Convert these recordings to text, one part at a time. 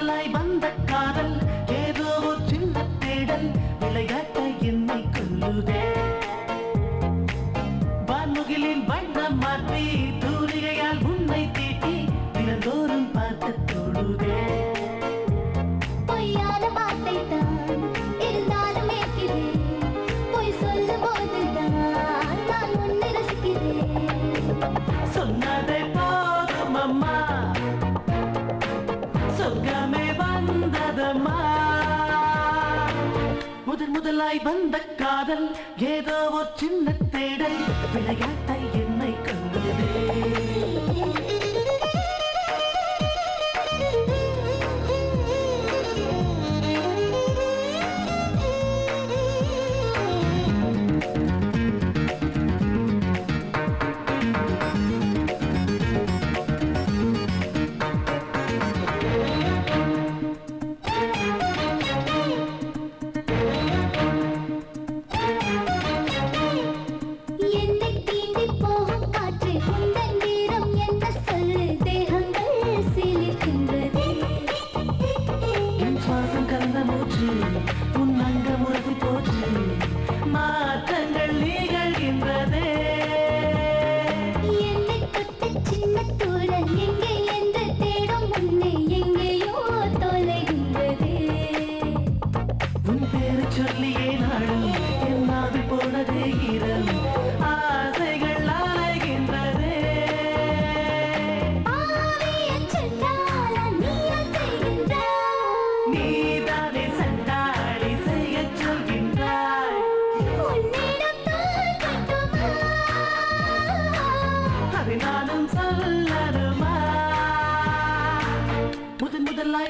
முதலாய் வந்த காதல் ஏதோ ஒரு சின்ன தேடல் விளையாட்ட என்னை கொல்லுதே வான்முகிலின் வண்ணம் மாற்றி தூரிகையால் உன்னை தீட்டி தினந்தோறும் பார்க்க தோடுதே பொய்யான வார்த்தை தான் இருந்தாலும் ஏற்கிறேன் பொய் சொல்லும் போதுதான் நான் உன்னை ரசிக்கிறேன் சொன்னதை போதும் அம்மா சொர்க்கமே வந்ததம்மா முதலாய் வந்த காதல் ஏதோ ஒரு சின்ன தேடல் விளையாட்டை என்னை கொண்டதே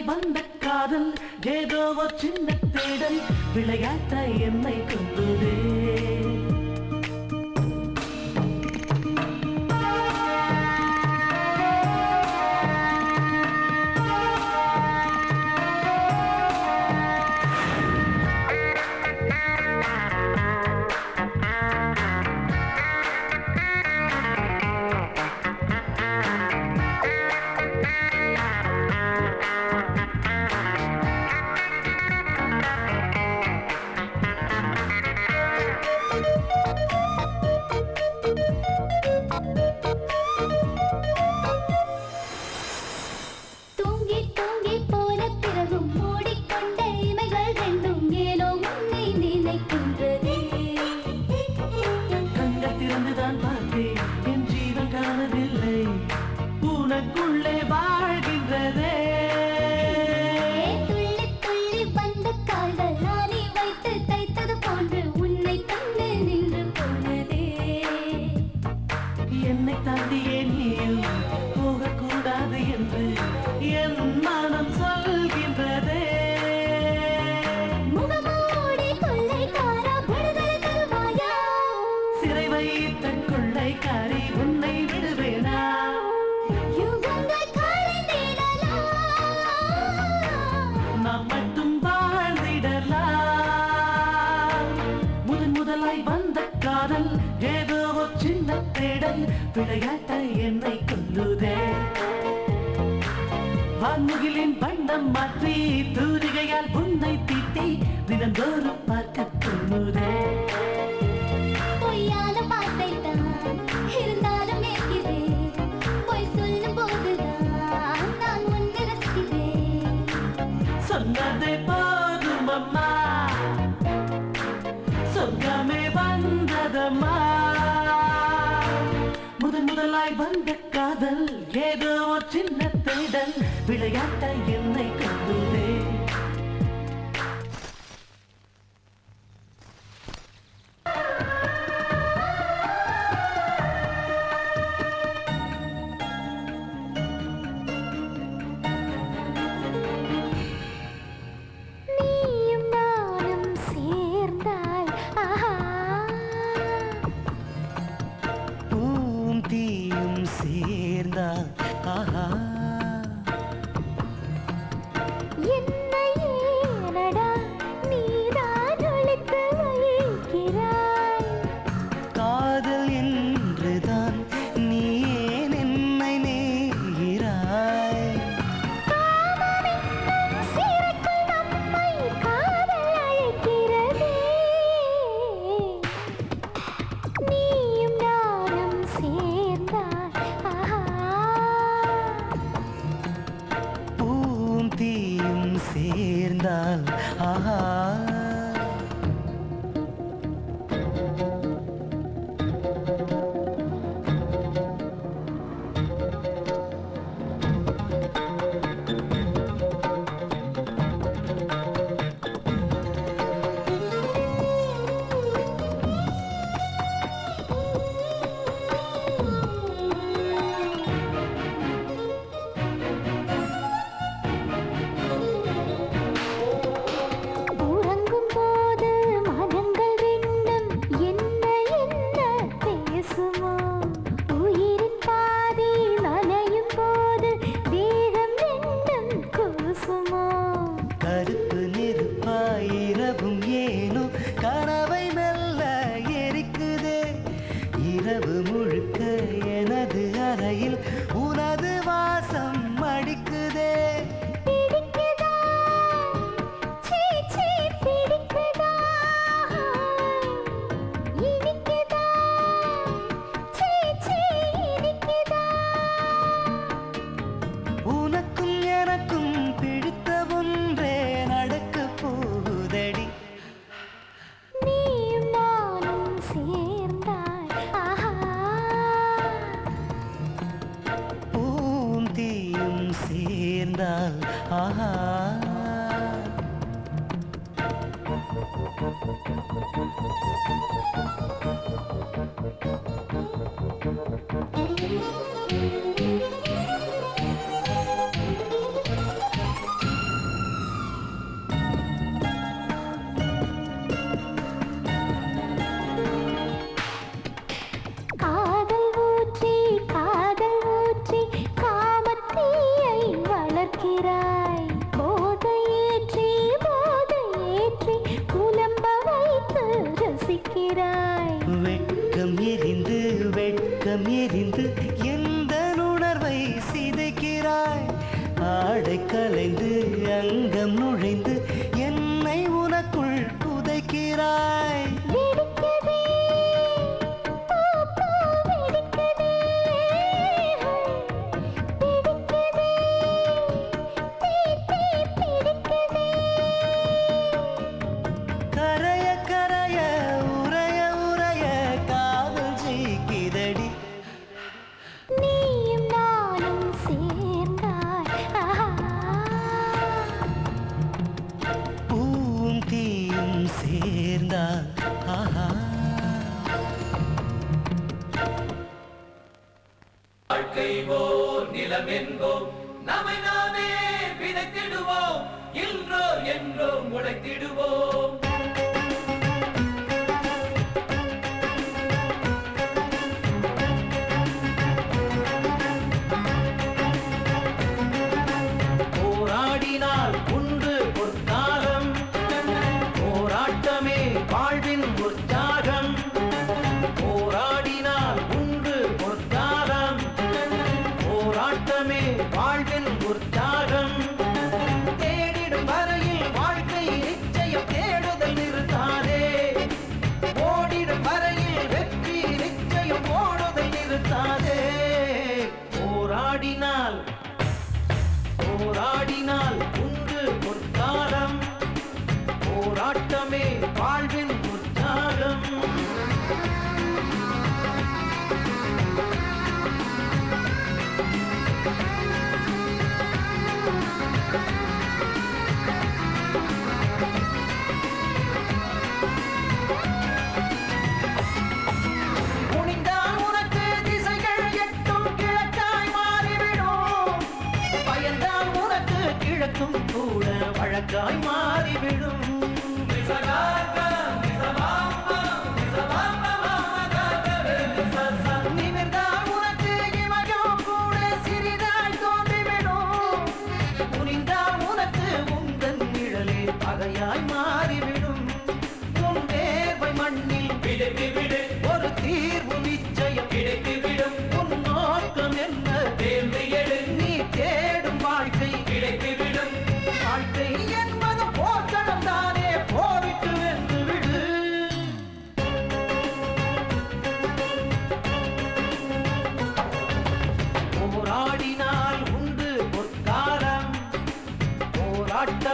வந்த காதல் ஏதோ ஒரு சின்ன தேடல் விளையாட்ட என்னை கொண்டதே உனக்குள்ளே வாழ்கின்றதே துள்ளி துள்ளி வந்த கால்கள் நானே வைத்து தைத்தது போன்று உன்னை கண்டு நின்று போனதே என்னை தாண்டியே நீயும் போகக்கூடாது என்று என் மனம் சொல்கின்றதே முகமூடி கொள்ளைக்காரா விடுதலை தருவாயா சிறை வைத்த கொள்ளைக்காரி உன்னை விடுவேனா நாம் மட்டும் வாழ்ந்திடலாம் முதலாய் வந்த காதல் ஏதோ ஒரு சின்ன தேடல் விளையாட்ட என்னை கொல்லுதே வான்முகிலின் வண்ணம் மாற்றி தூரிகையால் உன்னை தீட்டி தினந்தோறும் பார்க்க தோணுதே பொய்யான வார்த்தை தான் இருந்தாலும் ஏற்கிறேன் பொய் சொல்லும் போதுதான் நான் உன்னை ரசிக்கிறேன் சொன்னதை போதும் அம்மா சொர்க்கமே வந்ததம்மா முதலாய் வந்த காதல் ஏதோ ஒரு சின்ன தேடல் விளையாட்ட என்னை கொண்டதே சேர்ந்தா ஆஹா என்னை ஏனடா நீதான் ஒழித்து வைக்கிறாய் காதல் என்றுதான் நீ ஏன் என்னை நேராய் காமம் சேர்ந்தால் ஆஹா இரவு முழுக்க எனது அறையில் உனது வாசம் அடிக்குதே பிடிக்குதா சீ சீ பிடிக்குதா இனிக்குதா சீ சீ இனிக்குதா உனக்கும் எனக்கும் பிடித்த ஒன்றே நடக்க போகுதடி நீயும் நானும் சேர்ந்தாய் ஆஹா பூவும் தீயும் சேர்ந்தால் ஆஹா காதல் ஊற்றி காமத்தீயை வளர்க்கிறாய் போதையேற்றி புலம்ப வைத்து ரசிக்கிறாய் வெட்கம் எரிந்து எந்த உணர்வை சிதைக்கிறாய் ஆடை கலைந்து அங்கம் நுழைந்து என்னை உனக்குள் புதைக்கிறாய் வெடிக்குதே பூ பூ வெடிக்குதே பிடிக்குதே தீ தீ பிடிக்குதே கரைய கரைய உரைய உரைய காதல் ஜெயிக்குதடி நீயும் நானும் சேர்ந்தாய் ஆஹா பூவும் தீயும் சேர்ந்தால் ஆஹா வாழ்க்கை போர் நிலம் என்போம் நம்மை நாமே விதைத்திடுவோம் இன்றோ என்றோ முளைத்திடுவோம் போராடினால் உண்டு பொற்காலம் போராட்டமே வாழ்வின் உற்சாகம் போராடினால் உண்டு பொற்காலம் போராட்டமே வாழ்வின் உற்சாகம் தேடிடும் வரையில் வாழ்க்கை நிச்சயம் தேடுதல் நிறுத்தாதே ஓடிடும் வரையில் வெற்றி நிச்சயம் ஓடுதல் நிறுத்தாதே போராடினால் உண்டு பொற்காலம் போராட்டமே வாழ்வின் உற்சாகம் குனிந்தால் உனக்கு திசைகள் எட்டும் கிழக்காய் மாறிவிடும் பயந்தால் உனக்கு கிழக்கும் கூட வழக்காய் மாறிவிடும் நிமிர்ந்தால் உனக்கு இமயம் கூட சிறிதாய் தோன்றிவிடும் குனிந்தால் உனக்கு உந்தன் நிழலே பகையாய் மாறிவிடும் உன் தேர்வை மண்ணில் விடு ஒரு தீர்வு நிச்சயம் கிடைத்துவிடும் உன் நோக்கம் என்ன தேர்ந்து எடு நீ தேடும் வாழ்க்கை கிடைத்துவிடும் வாழ்க்கை என்பது போர்க்களம் தானே போரிட்டு வென்று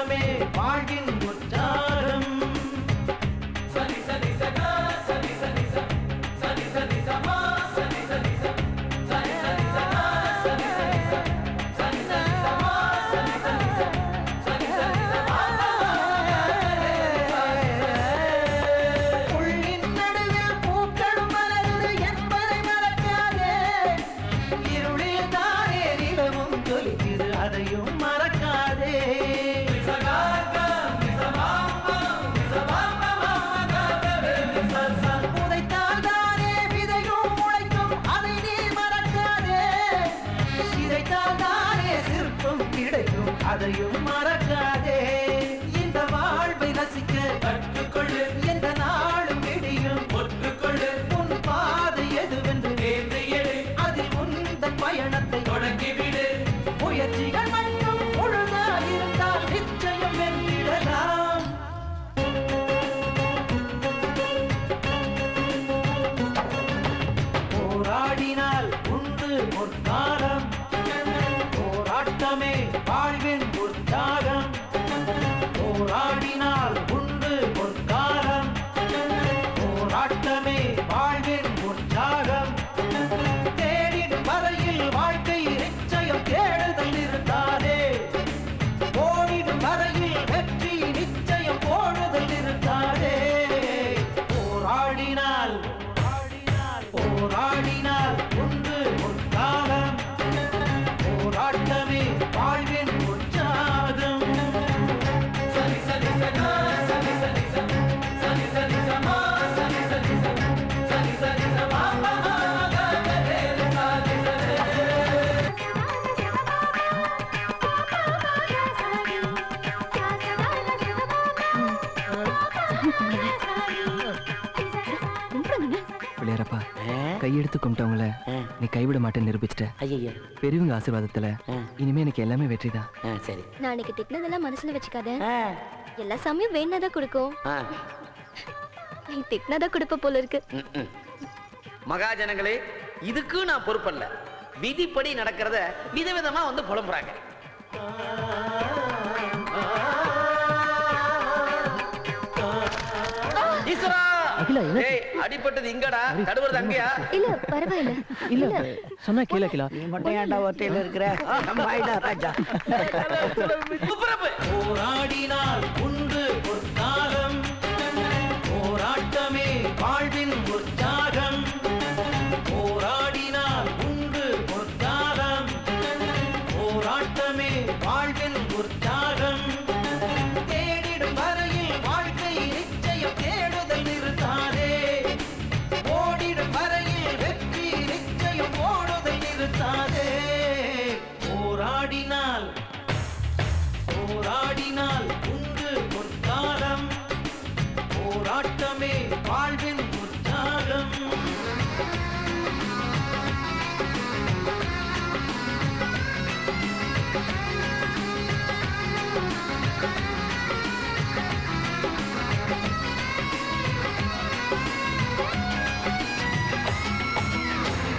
போராட்டமே வாழ்வின் உற்சாகம். சனி சனி சகா சனி சனி ச சனி சனி சமா சனி சனி ச சனி சனி சகா சனி சனி ச சனி சனி சமா சனி சனி ச சனி சனி சமா. புள்ளின் நடுவில் பூக்கள் மலருது என்பதை மறக்காதே. இருளில் தானே நிலவும் ஜொலிக்குது அதையும் மறக்காதே. உதைத்தால் தானே விதையும் முளைக்கும் அதை நீ மறக்காதே. சிதைத்தால் தானே சிற்பம் கிடைக்கும் அதையும் மறக்காதே. இந்த வாழ்வை ரசிக்க கற்றுக்கொள்ளு, எந்த நாளும் விடியும் ஒற்றுக்கொள்ளு. உன் பாதை எதுவென்று தேர்ந்து எடு, அதில் உந்தன் பயணத்தை தொடங்கிவிடு. முயற்சிகள் மட்டும் முழுதாக இருந்தால் நிச்சயம் வென்றிடலாம். போராடினால் உண்டு பொற்காலம், போராட்டமே வாழ்வின் உற்சாகம். போராடினால் உண்டு பொற்காலம், போராட்டமே வாழ்வின் உற்சாகம். தேடிடும் வரையில் வாழ்க்கை நிச்சயம் தேடுதல் இருந்தாரே. ஓடிடும் வரையில் வெற்றி நிச்சயம் ஓடுதல் இருந்தாரே. போராடினால் போராடினால் உண்டு பொற்காலம், போராட்டமே வாழ்வின் உற்சாகம். சனி சனி சகா சனி சனி ச சனி சனி சமா சனி சனி ச சனி சனி சமா பிள்ளையாரப்பா, கையெடுத்து கும்பிட்டவங்கள நீ கைவிட மாட்டேன்னு நிரூபிச்சிட்ட. ஐயா பெரியவங்க ஆசீர்வாதத்துல இனிமே எனக்கு எல்லாமே வெற்றிதான். சரி. நான் அன்னைக்கு திட்டினதெல்லாம் மனசுல வச்சுக்காத. எல்லா சாமியும் வேணாதான் கொடுக்கும். நீ திட்டினதான் கொடுப்ப போல இருக்கு. மகாஜனங்களே, இதுக்கு நான் பொறுப்பல்ல. விதிப்படி நடக்கிறத விதவிதமா வந்து புலம்புறாங்க. ஈஸ்வரா, ஏய், அடிபட்டது இங்கடா, தடுவறது அங்கயா? இல்ல பரவாயில்ல. இல்ல சொன்னா கேள கிலா. மட்டும் ஏன்டா ஒத்தையில இருக்கிற? நம்ம ஆயிடா ராஜா. போராடினால் உண்டு பொற்காலம், போராட்டமே வாழ்வின் உற்சாகம். போராடினால் உண்டு பொற்காலம், போராட்டமே வாழ்வின் உற்சாகம். தேடிடும் வரையில் வாழ்க்கை நிச்சயம் தேடுதல் நிறுத்தாதே. ஓடிடும் வரையில் வெற்றி நிச்சயம் ஓடுதல் நிறுத்தாதே. போராடினால் போராடினால் உண்டு பொற்காலம், போராட்டமே வாழ்வின் உற்சாகம்.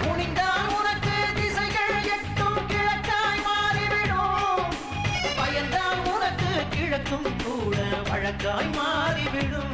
குனிந்தால் உனக்கு திசைகள் எட்டும் கிழக்காய் மாறிவிடும். பயந்தால் உனக்கு கிழக்கும் கூட வழக்காய் மாறிவிடும்.